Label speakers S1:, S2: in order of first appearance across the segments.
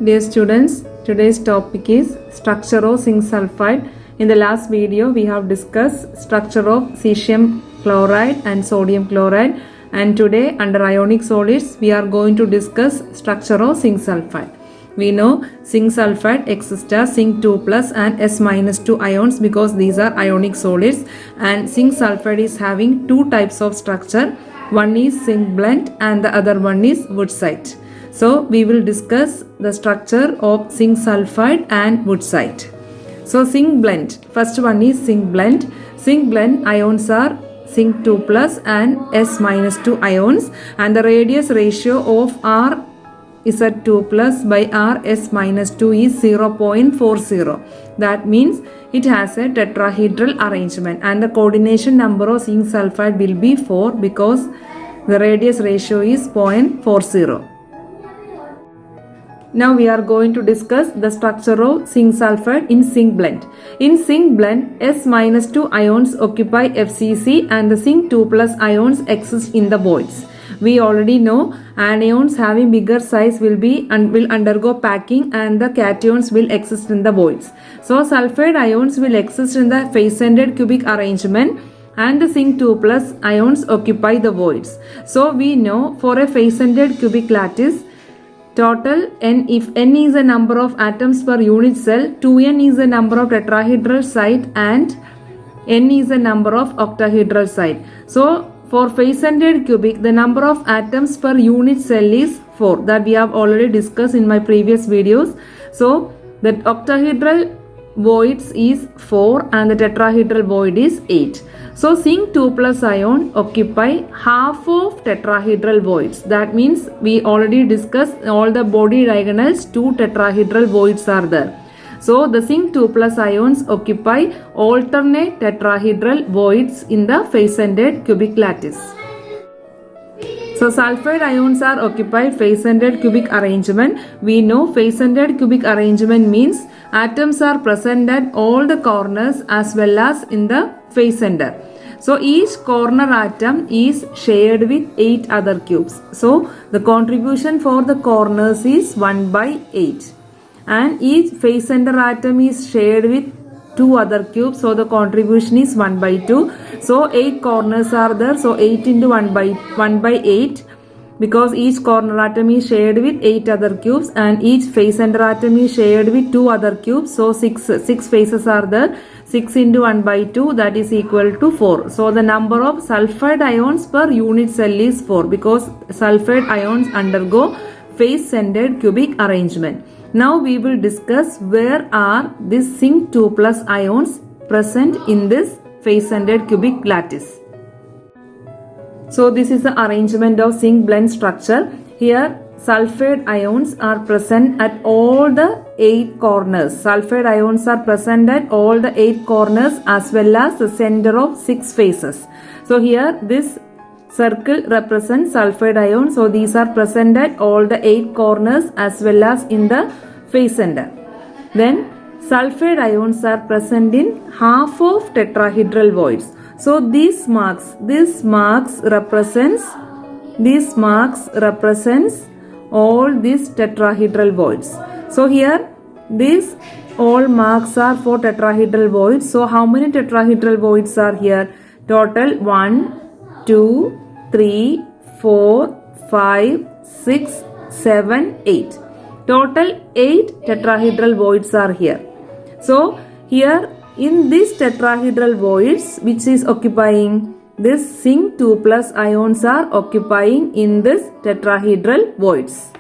S1: Dear students, today's topic is structure of zinc sulfide. In the last video, we have discussed structure of cesium chloride and sodium chloride, and today under ionic solids, we are going to discuss structure of zinc sulfide. We know zinc sulfide exists as zinc 2 plus and S minus 2 ions because these are ionic solids, and zinc sulfide is having two types of structure. One is zinc blende and the other one is woodsite. So we will discuss the structure of zinc sulfide and woodsite. So zinc blende, first one is zinc blende. Zinc blende ions are zinc 2 plus and S minus 2 ions, and the radius ratio of R Z2 plus by R S minus 2 is 0.40. That means it has a tetrahedral arrangement, and the coordination number of zinc sulfide will be 4 because the radius ratio is 0.40. Now we are going to discuss the structure of zinc sulfide in zinc blende. In zinc blende, S minus 2 ions occupy FCC and the zinc 2 plus ions exist in the voids. We already know anions having bigger size will undergo packing and the cations will exist in the voids. So sulfide ions will exist in the face-ended cubic arrangement and the zinc 2 plus ions occupy the voids. So we know for a face-ended cubic lattice, total n, if n is the number of atoms per unit cell, 2n is the number of tetrahedral site and n is the number of octahedral site. So for face-ended cubic, the number of atoms per unit cell is 4. That we have already discussed in my previous videos. So the octahedral voids is 4 and the tetrahedral void is 8. So zinc 2 plus ion occupy half of tetrahedral voids. That means we already discussed all the body diagonals, 2 tetrahedral voids are there. So the zinc 2 plus ions occupy alternate tetrahedral voids in the face-ended cubic lattice. So sulfide ions are occupied face-ended cubic arrangement. We know face-ended cubic arrangement means atoms are present at all the corners as well as in the face center. So each corner atom is shared with 8 other cubes. So the contribution for the corners is 1 by 8. And each face center atom is shared with 2 other cubes. So the contribution is 1 by 2. So 8 corners are there. So 8 into 1 by 8. Because each corner atom is shared with 8 other cubes and each face center atom is shared with 2 other cubes. So 6 faces are there. 6 into 1 by 2, that is equal to 4. So the number of sulfide ions per unit cell is 4 because sulfide ions undergo face-centered cubic arrangement. Now we will discuss where are these zinc 2 plus ions present in this face-centered cubic lattice. So this is the arrangement of zinc blende structure. Here sulfide ions are present at all the 8 corners. Sulfide ions are present at all the 8 corners as well as the center of 6 faces. So here this circle represents sulfide ions. So these are present at all the 8 corners as well as in the face center. Then sulfide ions are present in half of tetrahedral voids. So these marks represents all these tetrahedral voids. So here these all marks are for tetrahedral voids. So how many tetrahedral voids are here? Total 1, 2, 3, 4, 5, 6, 7, 8. Total 8 tetrahedral voids are here. So here in these tetrahedral voids, which is occupying this zinc 2 plus ions are occupying in this tetrahedral voids.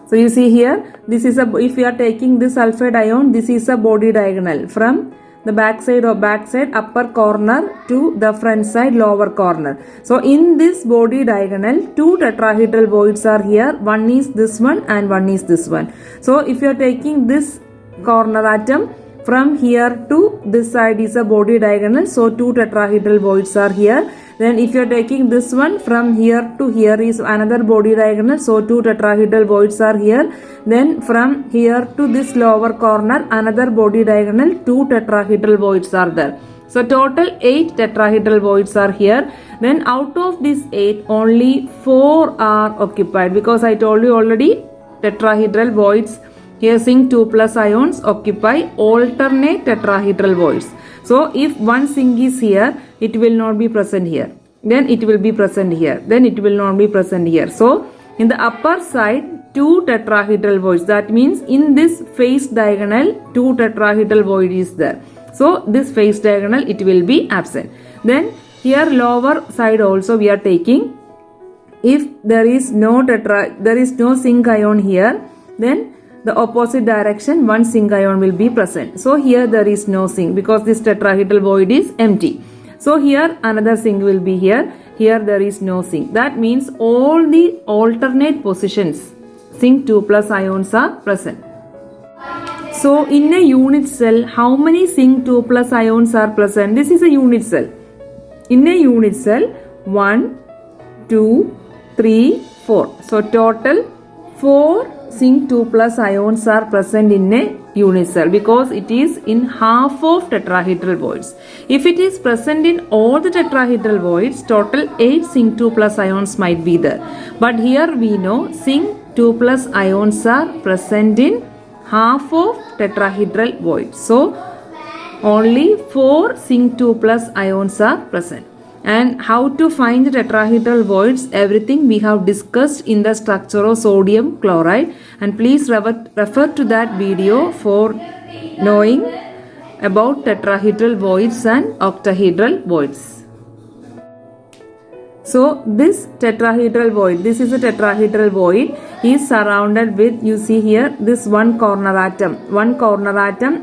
S1: So you see here, this is if you are taking this sulfide ion, this is a body diagonal from the backside upper corner to the front side lower corner. So in this body diagonal, 2 tetrahedral voids are here. One is this one and one is this one. So if you are taking this corner atom, from here to this side is a body diagonal. So 2 tetrahedral voids are here. Then if you are taking this one from here to here is another body diagonal. So 2 tetrahedral voids are here. Then from here to this lower corner another body diagonal, 2 tetrahedral voids are there. So total 8 tetrahedral voids are here. Then out of these 8 only 4 are occupied because I told you already tetrahedral voids. Here zinc 2 plus ions occupy alternate tetrahedral voids. So if one zinc is here, it will not be present here. Then it will be present here. Then it will not be present here. So in the upper side, 2 tetrahedral voids. That means in this face diagonal, 2 tetrahedral void is there. So this face diagonal, it will be absent. Then here lower side also we are taking. If there is no zinc ion here, then the opposite direction one zinc ion will be present. So here there is no zinc because this tetrahedral void is empty. So here another zinc will be here. Here there is no zinc. That means all the alternate positions zinc 2 plus ions are present. So in a unit cell, how many zinc 2 plus ions are present? This is a unit cell. In a unit cell, 1, 2, 3, 4. So total 4 zinc 2 plus ions are present in a unit cell because it is in half of tetrahedral voids. If it is present in all the tetrahedral voids, total 8 zinc 2 plus ions might be there. But here we know zinc 2 plus ions are present in half of tetrahedral voids. So only 4 zinc 2 plus ions are present. And how to find the tetrahedral voids, everything we have discussed in the structure of sodium chloride. And please refer to that video for knowing about tetrahedral voids and octahedral voids. So this tetrahedral void, this is a tetrahedral void, is surrounded with, you see here, this one corner atom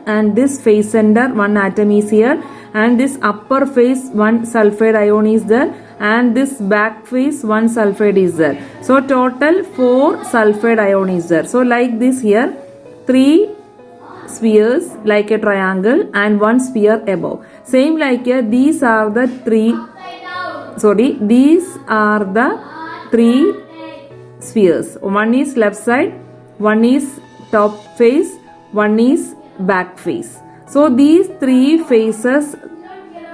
S1: and this face center, one atom is here, and this upper face, one sulfide ion is there, and this back face, one sulfide is there. So total 4 sulfide ion is there. So like this here, 3 spheres like a triangle and 1 sphere above. Same like here, these are the 3 spheres. One is left side, one is top face, one is back face. So these 3 faces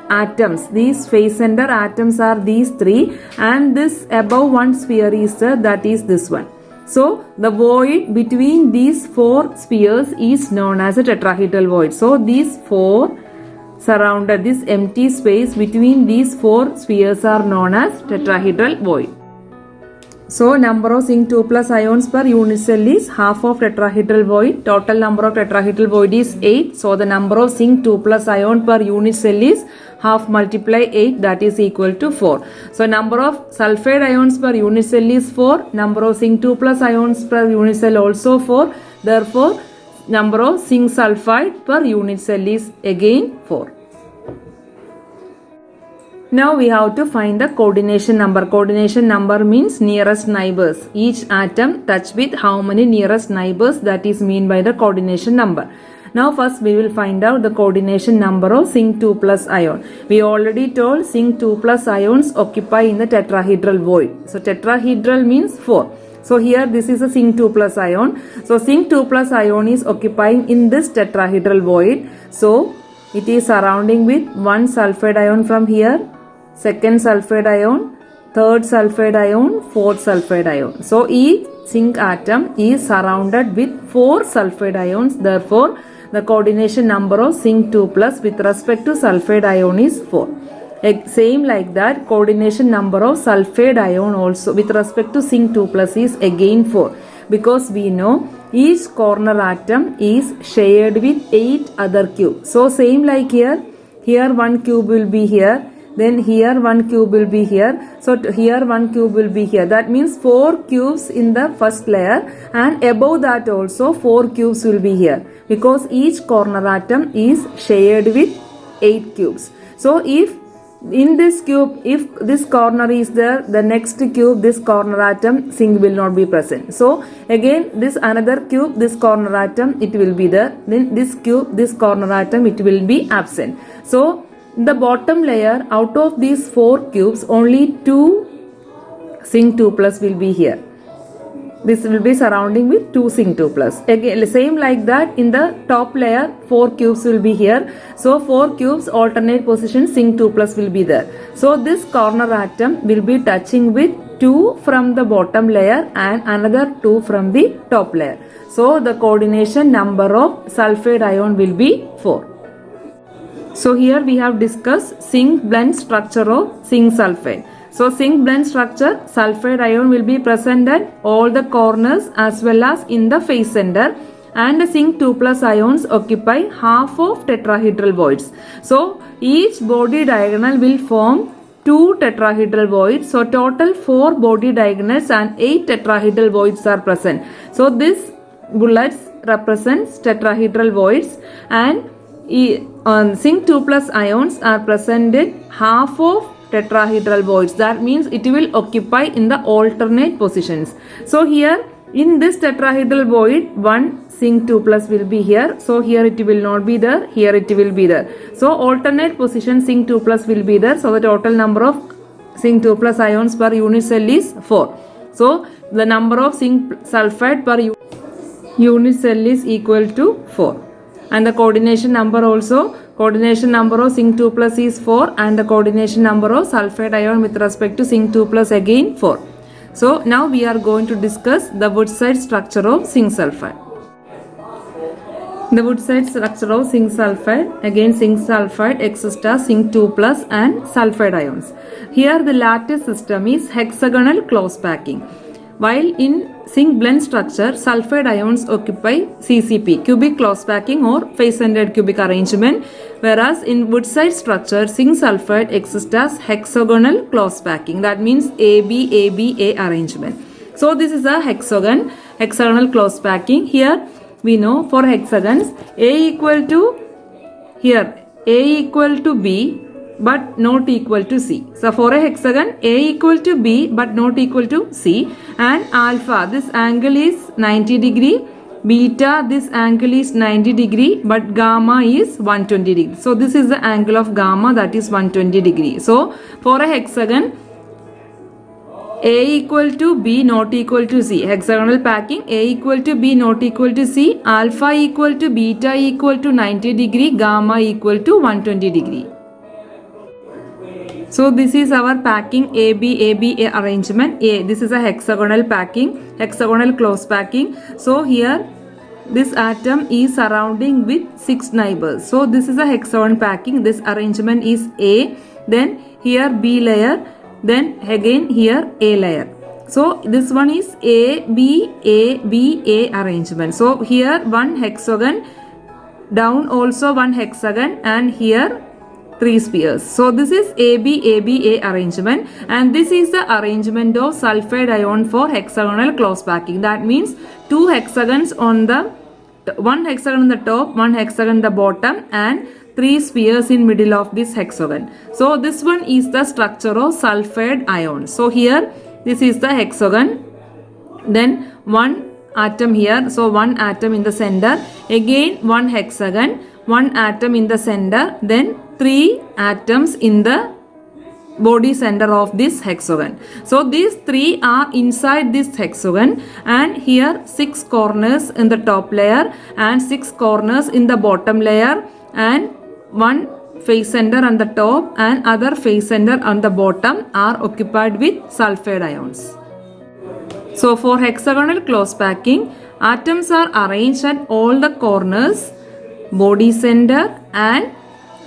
S1: atoms, these face center atoms are these 3, and this above one sphere is that is this one. So the void between these 4 spheres is known as a tetrahedral void. So these 4 surrounded, this empty space between these 4 spheres are known as tetrahedral void. So number of zinc 2 plus ions per unit cell is half of tetrahedral void. Total number of tetrahedral void is 8. So the number of zinc 2 plus ion per unit cell is half multiply 8, that is equal to 4. So number of sulfide ions per unit cell is 4. Number of zinc 2 plus ions per unit cell also 4. Therefore number of zinc sulfide per unit cell is again 4. Now we have to find the coordination number. Coordination number means nearest neighbors. Each atom touch with how many nearest neighbors, that is mean by the coordination number. Now first we will find out the coordination number of zinc 2 plus ion. We already told zinc 2 plus ions occupy in the tetrahedral void. So tetrahedral means 4. So here this is a zinc 2 plus ion. So zinc 2 plus ion is occupying in this tetrahedral void. So it is surrounding with one sulfide ion from here, second sulfide ion, third sulfide ion, fourth sulfide ion. So each zinc atom is surrounded with 4 sulfide ions. Therefore the coordination number of zinc 2 plus with respect to sulfide ion is 4. Same like that, coordination number of sulfide ion also with respect to zinc 2 plus is again 4, because we know each corner atom is shared with 8 other cubes. So same like here one cube will be here, then here one cube will be here, so here one cube will be here. That means 4 cubes in the first layer, and above that also 4 cubes will be here, because each corner atom is shared with 8 cubes. So if in this cube, if this corner is there, the next cube, this corner atom, zinc will not be present. So again this another cube, this corner atom, it will be there. Then this cube, this corner atom, it will be absent. So the bottom layer, out of these 4 cubes, only 2 zinc 2 plus will be here. This will be surrounding with 2 zinc 2 plus. Again same like that, in the top layer 4 cubes will be here. So 4 cubes alternate position zinc 2 plus will be there. So this corner atom will be touching with 2 from the bottom layer and another 2 from the top layer. So the coordination number of sulfide ion will be 4. So here we have discussed zinc blend structure of zinc sulfide. So zinc blend structure, sulfide ion will be present at all the corners as well as in the face center, and the zinc 2 plus ions occupy half of tetrahedral voids. So each body diagonal will form 2 tetrahedral voids. So total 4 body diagonals and 8 tetrahedral voids are present. So this bullets represents tetrahedral voids, and zinc 2 plus ions are present in half of tetrahedral voids. That means it will occupy in the alternate positions. So here in this tetrahedral void, one zinc 2 plus will be here. So here it will not be there, here it will be there. So alternate position zinc 2 plus will be there. So the total number of zinc 2 plus ions per unit cell is 4. So the number of zinc sulfide per unit cell is equal to 4. And the coordination number also, coordination number of zinc 2 plus is 4, and the coordination number of sulfide ion with respect to zinc 2 plus again 4. So now we are going to discuss the Woodside structure of zinc sulfide. The Woodside structure of zinc sulfide, again zinc sulfide exists as zinc 2 plus and sulfide ions. Here the lattice system is hexagonal close packing. While in zinc blend structure, sulfide ions occupy CCP, cubic close packing or face-centered cubic arrangement, whereas in Woodside structure, zinc sulfide exists as hexagonal close packing. That means ABABA arrangement. So this is a hexagonal close packing. Here we know for hexagons, A equal to B but not equal to C. So for a hexagon, A equal to B but not equal to C, and alpha, this angle is 90 degree, beta, this angle is 90 degree, but gamma is 120 degree. So this is the angle of gamma, that is 120 degree. So for a hexagon, A equal to B not equal to C, hexagonal packing, A equal to B not equal to C, alpha equal to beta equal to 90 degree, gamma equal to 120 degree. So this is our packing ABABA arrangement. This is a hexagonal packing, hexagonal close packing. So here this atom is surrounding with 6 neighbors. So this is a hexagon packing. This arrangement is A, then here B layer, then again here A layer. So this one is ABABA arrangement. So here one hexagon, down also one hexagon, and here 3 spheres. So this is ABABA arrangement, and this is the arrangement of sulfide ion for hexagonal close packing. That means 2 hexagons on the, 1 hexagon on the top, 1 hexagon on the bottom, and 3 spheres in middle of this hexagon. So this one is the structure of sulfide ion. So here this is the hexagon, then 1 atom here, so 1 atom in the center, again 1 hexagon, 1 atom in the center, then 3 atoms in the body center of this hexagon. So these 3 are inside this hexagon, and here 6 corners in the top layer and 6 corners in the bottom layer, and 1 face center on the top and other face center on the bottom are occupied with sulfide ions. So for hexagonal close packing, atoms are arranged at all the corners, body center and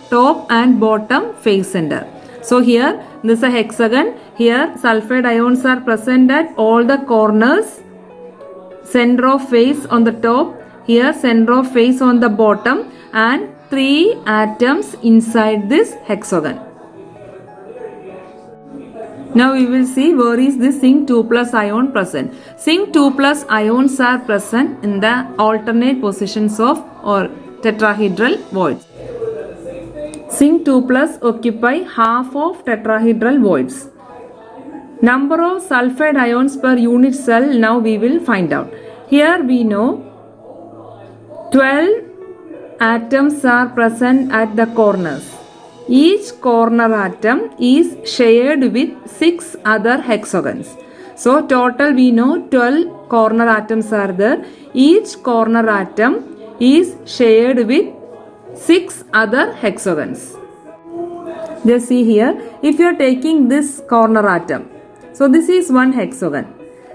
S1: top and bottom face center. So here this is a hexagon. Here sulfide ions are present at all the corners, center of face on the top, here center of face on the bottom, and 3 atoms inside this hexagon. Now we will see where is this zinc 2 plus ion present. Zinc 2 plus ions are present in the alternate positions of or tetrahedral voids. Zinc 2 plus occupy half of tetrahedral voids. Number of sulfide ions per unit cell, now we will find out. Here we know 12 atoms are present at the corners. Each corner atom is shared with 6 other hexagons. So total we know 12 corner atoms are there. Each corner atom is shared with 6 other hexagons. Just see here, if you are taking this corner atom, So this is one hexagon.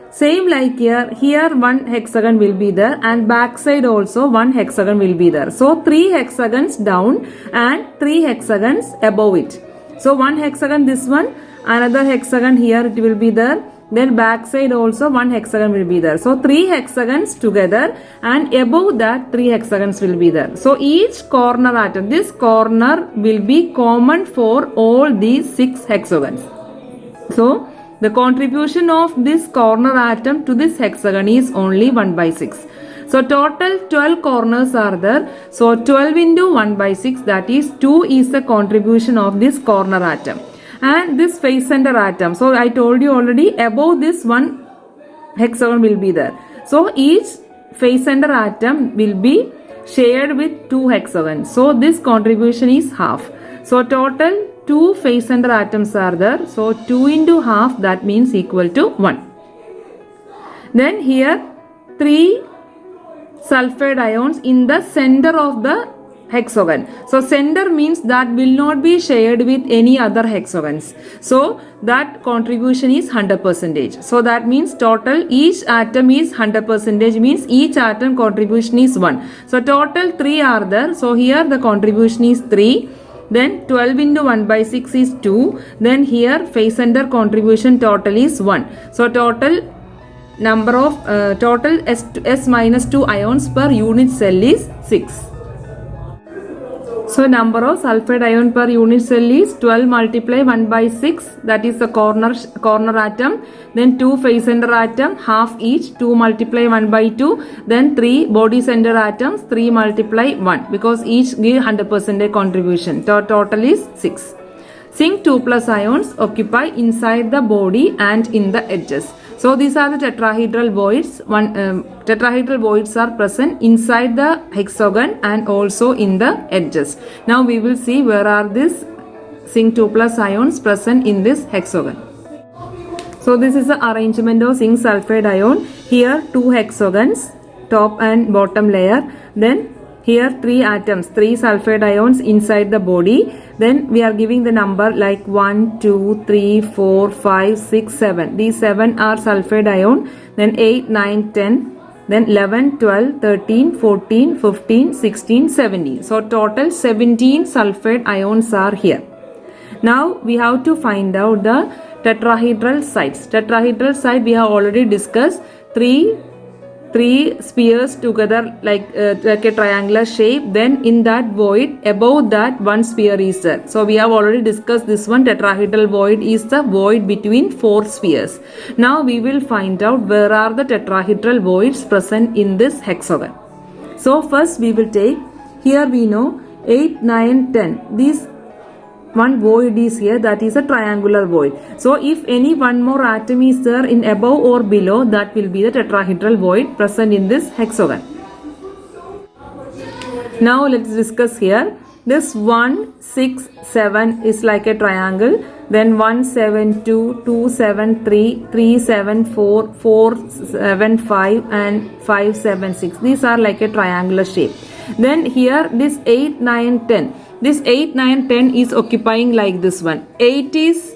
S1: Same like here one hexagon will be there and backside also one hexagon will be there. So 3 hexagons down and 3 hexagons above it. So one hexagon this one, another hexagon here it will be there. Then backside also one hexagon will be there. So 3 hexagons together and above that 3 hexagons will be there. So each corner atom, this corner will be common for all these 6 hexagons. So the contribution of this corner atom to this hexagon is only 1 by 6. So total 12 corners are there. So 12 into 1 by 6, that is 2 is the contribution of this corner atom. And this face center atom, so I told you already, above this one hexagon will be there. So each face center atom will be shared with 2 hexagons. So this contribution is half. So total 2 face center atoms are there. So 2 into half, that means equal to 1. Then here 3 sulfide ions in the center of the hexagon. So center means that will not be shared with any other hexagons. So that contribution is 100%. So that means total each atom is 100%, means each atom contribution is 1. So total 3 are there. So here the contribution is 3. Then 12 into 1 by 6 is 2. Then here face center contribution total is 1. So total number of total S minus 2 ions per unit cell is 6. So number of sulfide ion per unit cell is 12 multiply 1 by 6, that is the corner atom. Then 2 face center atom, half each, 2 multiply 1 by 2. Then 3 body center atoms, 3 multiply 1, because each give 100% contribution. Total is 6. Zinc 2 plus ions occupy inside the body and in the edges. So these are the tetrahedral voids. Tetrahedral voids are present inside the hexagon and also in the edges. Now we will see where are these zinc 2 plus ions present in this hexagon. So this is the arrangement of zinc sulfide ion. Here 2 hexagons, top and bottom layer. Then here 3 atoms, 3 sulfide ions inside the body. Then we are giving the number like 1, 2, 3, 4, 5, 6, 7. These 7 are sulfide ion. Then 8, 9, 10. Then 11, 12, 13, 14, 15, 16, 17. So total 17 sulfide ions are here. Now we have to find out the tetrahedral sides. Tetrahedral side we have already discussed. Three spheres together like a triangular shape. Then in that void, above that one sphere is there. So we have already discussed this one. Tetrahedral void is the void between 4 spheres. Now we will find out where are the tetrahedral voids present in this hexagon. So first we will take, here we know 8, 9, 10. These one void is here, that is a triangular void. So if any one more atom is there in above or below, that will be the tetrahedral void present in this hexagon. Now let's discuss here. This 1, 6, 7 is like a triangle. Then 1, 7, 2, 2, 7, 3, 3, 7, 4, 4, 7, 5 and 5, 7, 6. These are like a triangular shape. Then here this 8, 9, 10. This 8, 9, 10 is occupying like this one. 8 is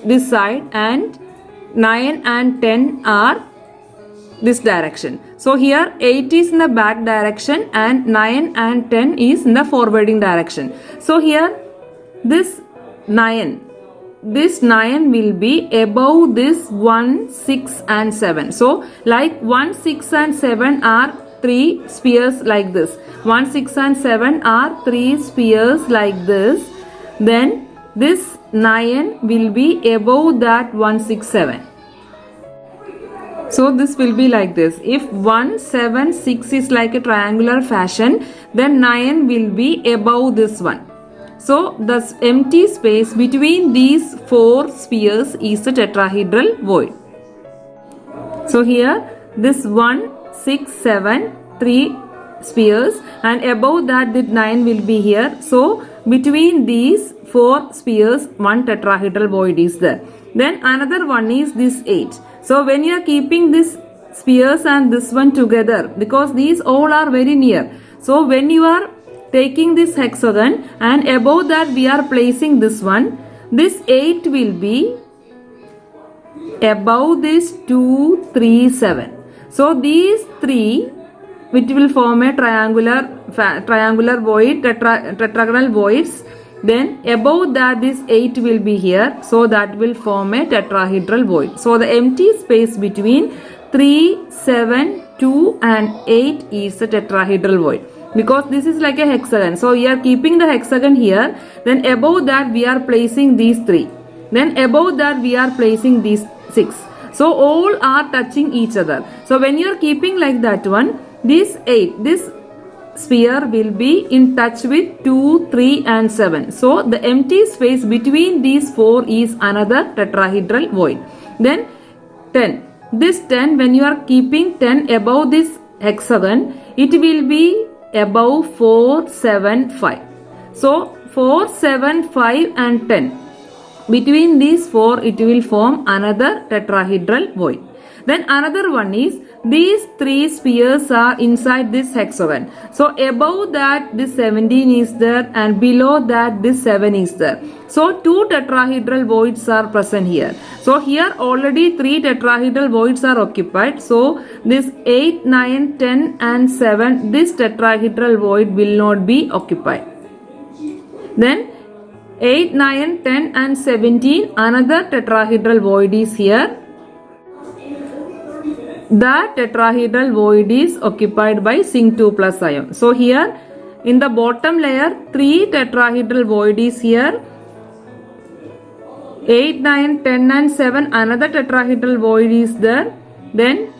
S1: this side and 9 and 10 are this direction. So here 8 is in the back direction and 9 and 10 is in the forwarding direction. So here this 9 will be above this 1, 6 and 7. So like 1, 6 and 7 are 3 spheres like this. 1, 6 and 7 are 3 spheres like this. Then this 9 will be above that 1, 6, 7. So this will be like this. If 1, 7, 6 is like a triangular fashion, then 9 will be above this one. So the empty space between these 4 spheres is the tetrahedral void. So here this 1, 6, 7, 3 spheres and above that the 9 will be here. So between these 4 spheres one tetrahedral void is there. Then another one is this 8. So when you are keeping this spheres and this one together, because these all are very near. So when you are taking this hexagon and above that we are placing this one, this 8 will be above this 2, 3, 7. So these three, which will form a triangular void, tetragonal voids. Then above that this 8 will be here. So that will form a tetrahedral void. So the empty space between 3, 7, 2 and 8 is a tetrahedral void. Because this is like a hexagon. So we are keeping the hexagon here. Then above that we are placing these 3. Then above that we are placing these 6. So all are touching each other. So when you are keeping like that one, this 8, this sphere will be in touch with 2, 3 and 7. So the empty space between these 4 is another tetrahedral void. Then 10. This 10, when you are keeping 10 above this hexagon, it will be above 4, 7, 5. So 4, 7, 5 and 10. Between these 4, it will form another tetrahedral void. Then another one is these 3 spheres are inside this hexagon. So above that this 17 is there and below that this 7 is there. So 2 tetrahedral voids are present here. So here already 3 tetrahedral voids are occupied. So this 8, 9, 10 and 7, this tetrahedral void will not be occupied. Then 8, 9, 10 and 17, another tetrahedral void is here. The tetrahedral void is occupied by zinc 2 plus ion. So here in the bottom layer 3 tetrahedral void is here. 8, 9, 10 and 7 another tetrahedral void is there. Then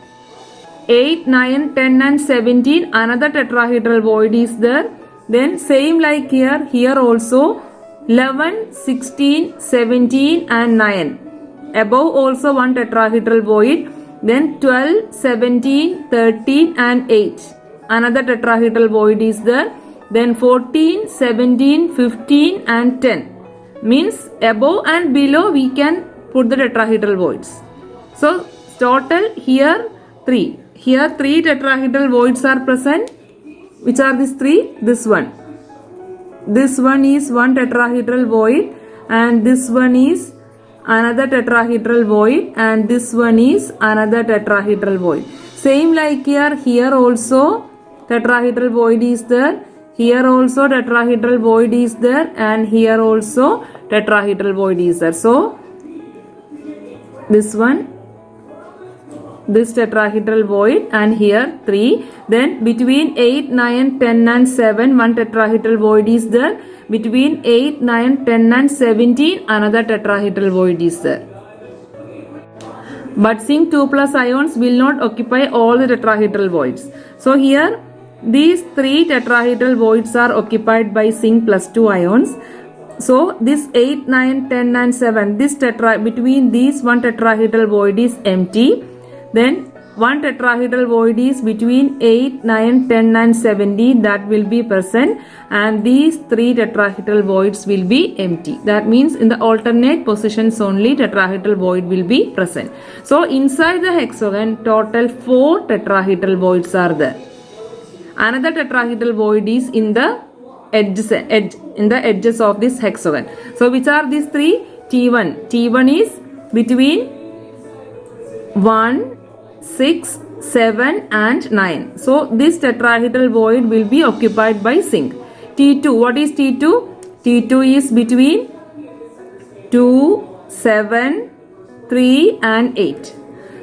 S1: 8, 9, 10 and 17 another tetrahedral void is there. Then same like here also 11, 16, 17 and 9. Above also one tetrahedral void. Then 12, 17, 13 and 8. Another tetrahedral void is there. Then 14, 17, 15 and 10. Means above and below we can put the tetrahedral voids. So total here 3. Here 3 tetrahedral voids are present. Which are these 3? This one. This one is one tetrahedral void and this one is another tetrahedral void and this one is another tetrahedral void. Same like here also tetrahedral void is there. Here also tetrahedral void is there and here also tetrahedral void is there. So this one, this tetrahedral void and here 3. Then between 8, 9, 10 and 7 one tetrahedral void is there. Between 8, 9, 10 and 17 another tetrahedral void is there. But zinc 2 plus ions will not occupy all the tetrahedral voids. So here these 3 tetrahedral voids are occupied by zinc plus 2 ions. So this 8, 9, 10 and 7, this between these one tetrahedral void is empty. Then one tetrahedral void is between 8, 9, 10 and 17 that will be present and these 3 tetrahedral voids will be empty. That means in the alternate positions only tetrahedral void will be present. So inside the hexagon total 4 tetrahedral voids are there. Another tetrahedral void is in the edges of this hexagon. So which are these 3? T1. T1 is between 1, 6, 7 and 9. So this tetrahedral void will be occupied by zinc. T2. What is T2? T2 is between 2, 7, 3 and 8.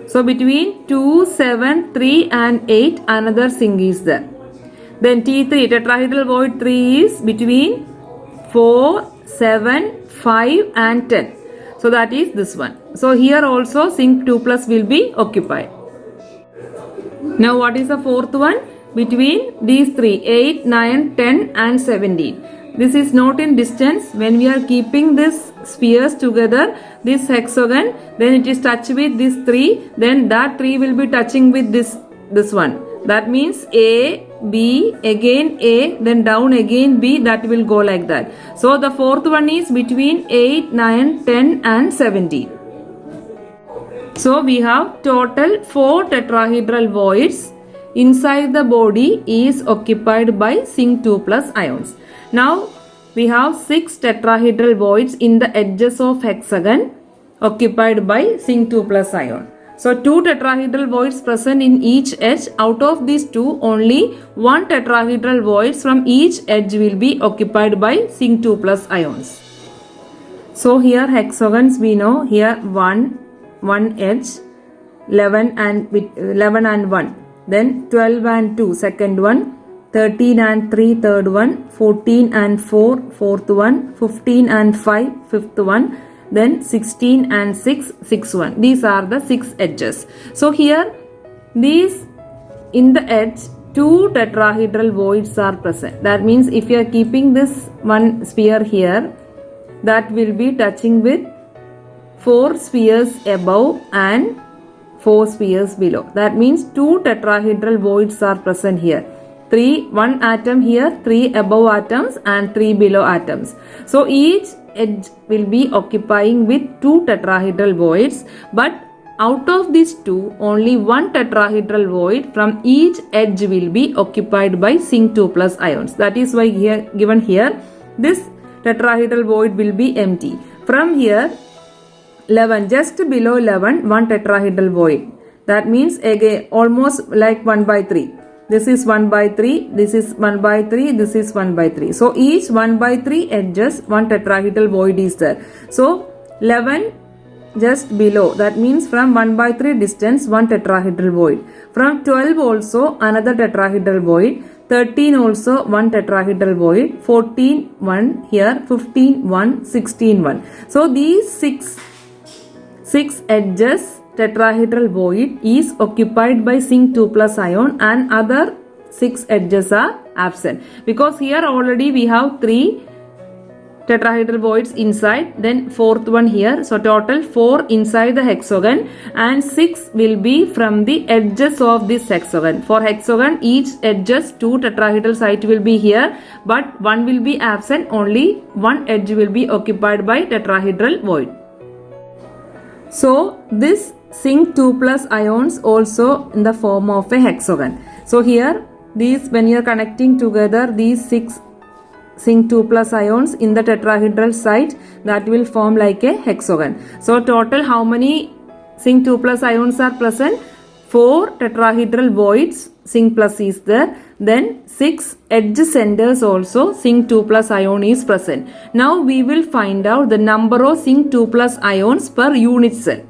S1: So between 2, 7, 3 and 8 another zinc is there. Then T3. Tetrahedral void 3 is between 4, 7, 5 and 10. So that is this one. So here also zinc 2 plus will be occupied. Now what is the fourth one? Between these 3, 8, 9, 10 and 17. This is not in distance. When we are keeping these spheres together, this hexagon, then it is touched with this 3. Then that 3 will be touching with this one. That means A, B, again A, then down again B, that will go like that. So the fourth one is between 8, 9, 10 and 17. So we have total 4 tetrahedral voids inside the body is occupied by zinc 2 plus ions. Now we have 6 tetrahedral voids in the edges of hexagon occupied by zinc 2 plus ion. So 2 tetrahedral voids present in each edge. Out of these 2, only 1 tetrahedral voids from each edge will be occupied by zinc 2 plus ions. So here hexagons we know, here 1 edge, 11 and 1, then 12 and 2 second one, 13 and 3 third one, 14 and 4 fourth one, 15 and 5 fifth one, then 16 and 6 sixth one. These are the 6 edges. So here these in the edge 2 tetrahedral voids are present. That means if you are keeping this one sphere here, that will be touching with 4 spheres above and 4 spheres below. That means 2 tetrahedral voids are present here. 1 atom here, 3 above atoms and 3 below atoms. So each edge will be occupying with 2 tetrahedral voids, but out of these 2, only 1 tetrahedral void from each edge will be occupied by zinc 2 plus ions. That is why here given here this tetrahedral void will be empty. From here 11, just below 11, 1 tetrahedral void. That means again almost like 1 by 3. This is 1 by 3, this is 1 by 3, this is 1 by 3. So each 1 by 3 edges, 1 tetrahedral void is there. So 11 just below, that means from 1 by 3 distance 1 tetrahedral void. From 12 also another tetrahedral void. 13 also 1 tetrahedral void. 14 1 here, 15 1, 16 1. So these 6 edges tetrahedral void is occupied by zinc 2 plus ion, and other 6 edges are absent, because here already we have 3 tetrahedral voids inside, then 4th one here. So total 4 inside the hexagon and 6 will be from the edges of this hexagon. For hexagon each edges 2 tetrahedral site will be here, but 1 will be absent, only 1 edge will be occupied by tetrahedral void. So this zinc 2 plus ions also in the form of a hexagon. So here these, when you are connecting together these 6 zinc 2 plus ions in the tetrahedral site, that will form like a hexagon. So total how many zinc 2 plus ions are present? 4 tetrahedral voids zinc plus is there, then 6 edge centers also zinc 2 plus ion is present. Now we will find out the number of zinc 2 plus ions per unit cell.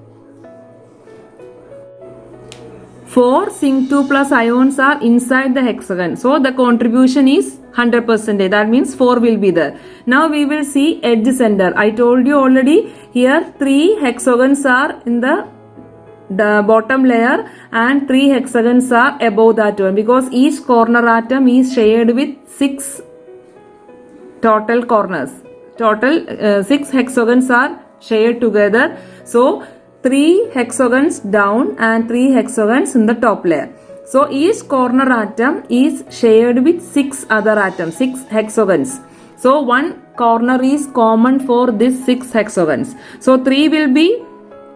S1: 4 zinc 2 plus ions are inside the hexagon. So the contribution is 100%. That means 4 will be there. Now we will see edge center. I told you already here 3 hexagons are in the bottom layer and 3 hexagons are above that one, because each corner atom is shared with 6 total corners. Total 6 hexagons are shared together. So 3 hexagons down and 3 hexagons in the top layer. So each corner atom is shared with 6 other atoms, 6 hexagons. So one corner is common for these 6 hexagons. So 3 will be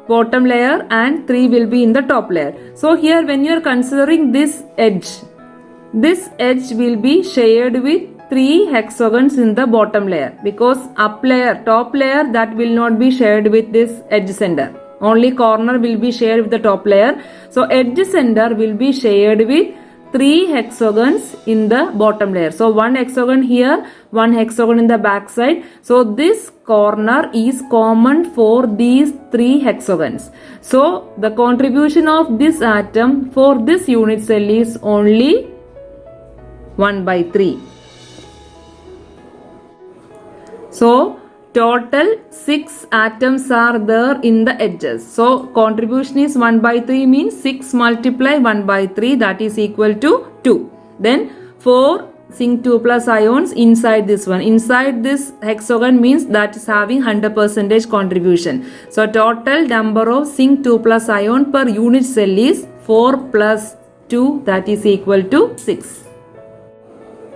S1: bottom layer and 3 will be in the top layer. So here when you are considering this edge will be shared with 3 hexagons in the bottom layer, because top layer that will not be shared with this edge center. Only corner will be shared with the top layer. So edge center will be shared with 3 hexagons in the bottom layer. So 1 hexagon here, 1 hexagon in the back side. So this corner is common for these 3 hexagons. So the contribution of this atom for this unit cell is only 1 by 3. So total 6 atoms are there in the edges. So contribution is 1 by 3 means 6 multiply 1 by 3, that is equal to 2. Then 4 zinc 2 plus ions inside this one. Inside this hexagon means that is having 100% contribution. So total number of zinc 2 plus ion per unit cell is 4 plus 2, that is equal to 6.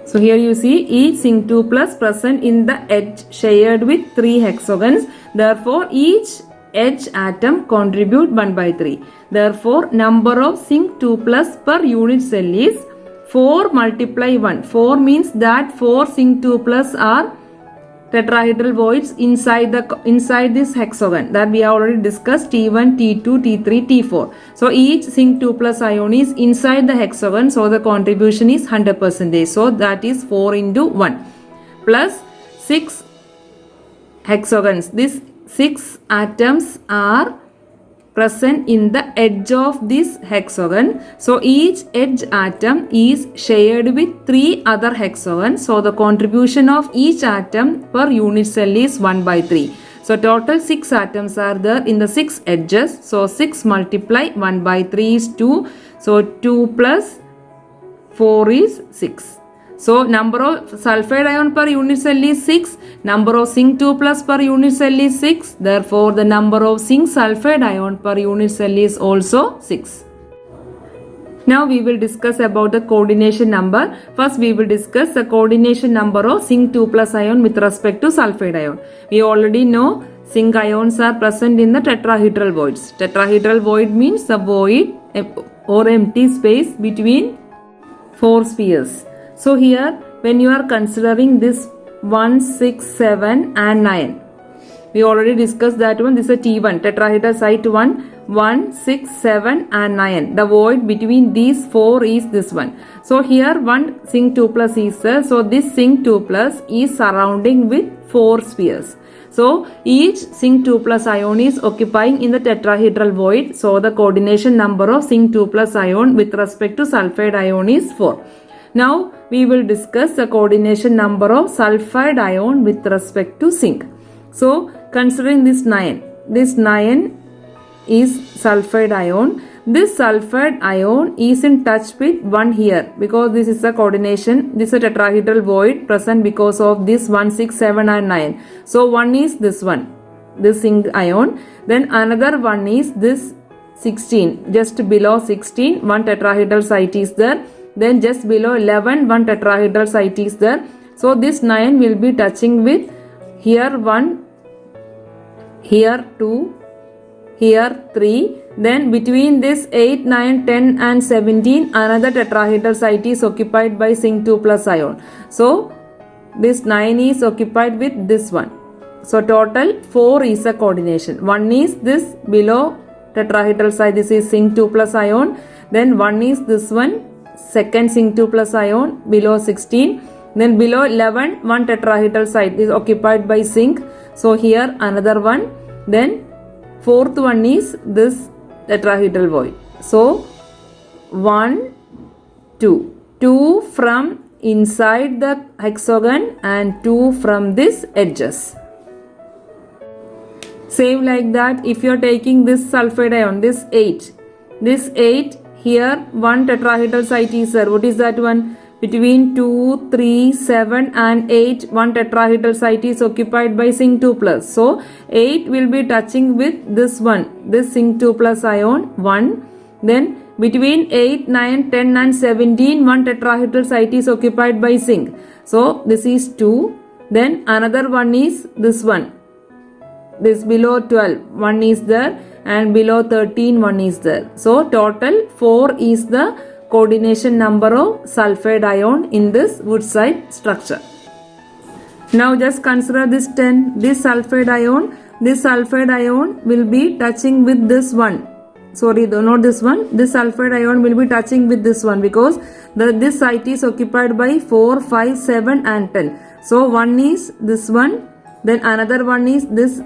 S1: So here you see each zinc 2 plus present in the edge shared with 3 hexagons. Therefore each edge atom contribute 1 by 3. Therefore number of zinc 2 plus per unit cell is 4 multiply 1. 4 means that 4 zinc 2 plus are tetrahedral voids inside this hexagon that we have already discussed, T1, T2, T3, T4. So each zinc 2 plus ion is inside the hexagon, so the contribution is 100%. So that is 4 into 1 plus 6 hexagons. These 6 atoms are present in the edge of this hexagon. So each edge atom is shared with 3 other hexagons. So the contribution of each atom per unit cell is 1 by 3. So total 6 atoms are there in the 6 edges. So 6 multiply 1 by 3 is 2. So 2 plus 4 is 6. So number of sulfide ion per unit cell is 6. Number of zinc 2 plus per unit cell is 6. Therefore, the number of zinc sulfide ion per unit cell is also 6. Now we will discuss about the coordination number. First we will discuss the coordination number of zinc 2 plus ion with respect to sulfide ion. We already know zinc ions are present in the tetrahedral voids. Tetrahedral void means the void or empty space between 4 spheres. So here when you are considering this 1, 6, 7 and 9. We already discussed that one. This is a T1, tetrahedral site 1, 6, 7 and 9. The void between these 4 is this one. So here one zinc 2 plus is there. So this zinc 2 plus is surrounding with 4 spheres. So each zinc 2 plus ion is occupying in the tetrahedral void. So the coordination number of zinc 2 plus ion with respect to sulfide ion is 4. Now we will discuss the coordination number of sulfide ion with respect to zinc. So considering this 9 is sulfide ion. This sulfide ion is in touch with one here because this is a coordination. This is a tetrahedral void present because of this 1, 6, 7 and 9. So one is this one, this zinc ion. Then another one is this 16, just below 16 one tetrahedral site is there. Then just below 11 one tetrahedral site is there. So this 9 will be touching with here 1, here 2, here 3. Then between this 8, 9, 10 and 17 another tetrahedral site is occupied by zinc 2 plus ion. So this 9 is occupied with this one. So total 4 is a coordination. One is this below tetrahedral site, this is zinc 2 plus ion. Then one is this one, second zinc 2 plus ion below 16. Then below 11 one tetrahedral site is occupied by zinc. So here another one. Then fourth one is this tetrahedral void. So 1, 2. 2 from inside the hexagon and 2 from this edges. Same like that if you are taking this sulfide ion, this 8. This 8 here one tetrahedral site is there. What is that one? Between 2, 3, 7 and 8 one tetrahedral site is occupied by zinc 2 plus. So 8 will be touching with this one, this zinc 2 plus ion 1. Then between 8, 9, 10 and 17 one tetrahedral site is occupied by zinc. So this is 2. Then another one is this one. This below 12 one is there and below 13 one is there. So total 4 is the coordination number of sulfide ion in this Woodside structure. Now just consider this 10. This sulfide ion will be touching with this one. Sorry, not this one. This sulfide ion will be touching with this one because this site is occupied by 4, 5, 7 and 10. So one is this one. Then another one is this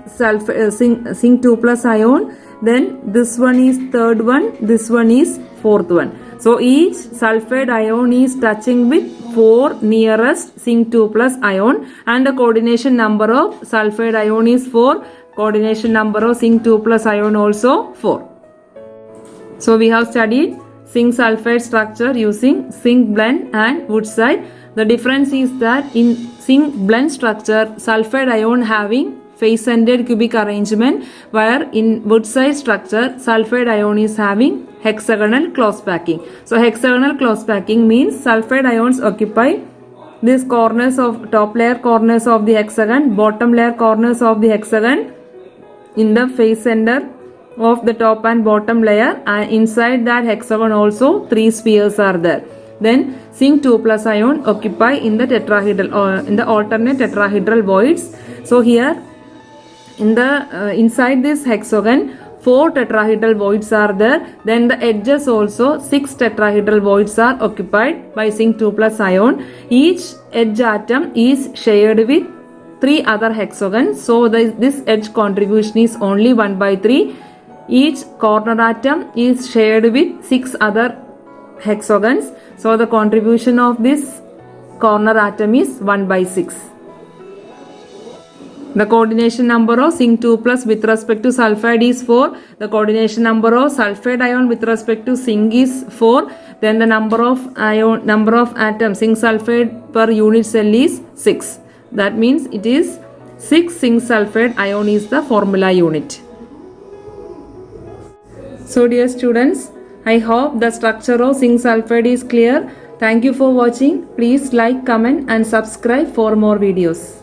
S1: zinc 2 plus ion. Then this one is third one. This one is fourth one. So each sulfide ion is touching with 4 nearest zinc 2 plus ion and the coordination number of sulfide ion is 4. Coordination number of zinc 2 plus ion also 4. So we have studied zinc sulfide structure using zinc blende and Woodside. The difference is that in zinc blende structure sulfide ion having face-centered cubic arrangement, where in Woodside structure sulfide ion is having hexagonal close packing. So hexagonal close packing means sulfide ions occupy these corners of top layer corners of the hexagon, bottom layer corners of the hexagon in the face center of the top and bottom layer, and inside that hexagon also 3 spheres are there. then zinc 2 plus ion occupy in the tetrahedral or in the alternate tetrahedral voids. So here in the inside this hexagon 4 tetrahedral voids are there. Then the edges also 6 tetrahedral voids are occupied by zinc 2 plus ion. Each edge atom is shared with 3 other hexagons. So this edge contribution is only 1/3. Each corner atom is shared with 6 other hexagons. So the contribution of this corner atom is 1/6. The coordination number of zinc 2 plus with respect to sulfide is 4. The coordination number of sulfide ion with respect to zinc is 4. Then the number of atoms zinc sulfide per unit cell is 6. That means it is 6 zinc sulfide ion is the formula unit. So dear students, I hope the structure of zinc sulfide is clear. Thank you for watching. Please like, comment and subscribe for more videos.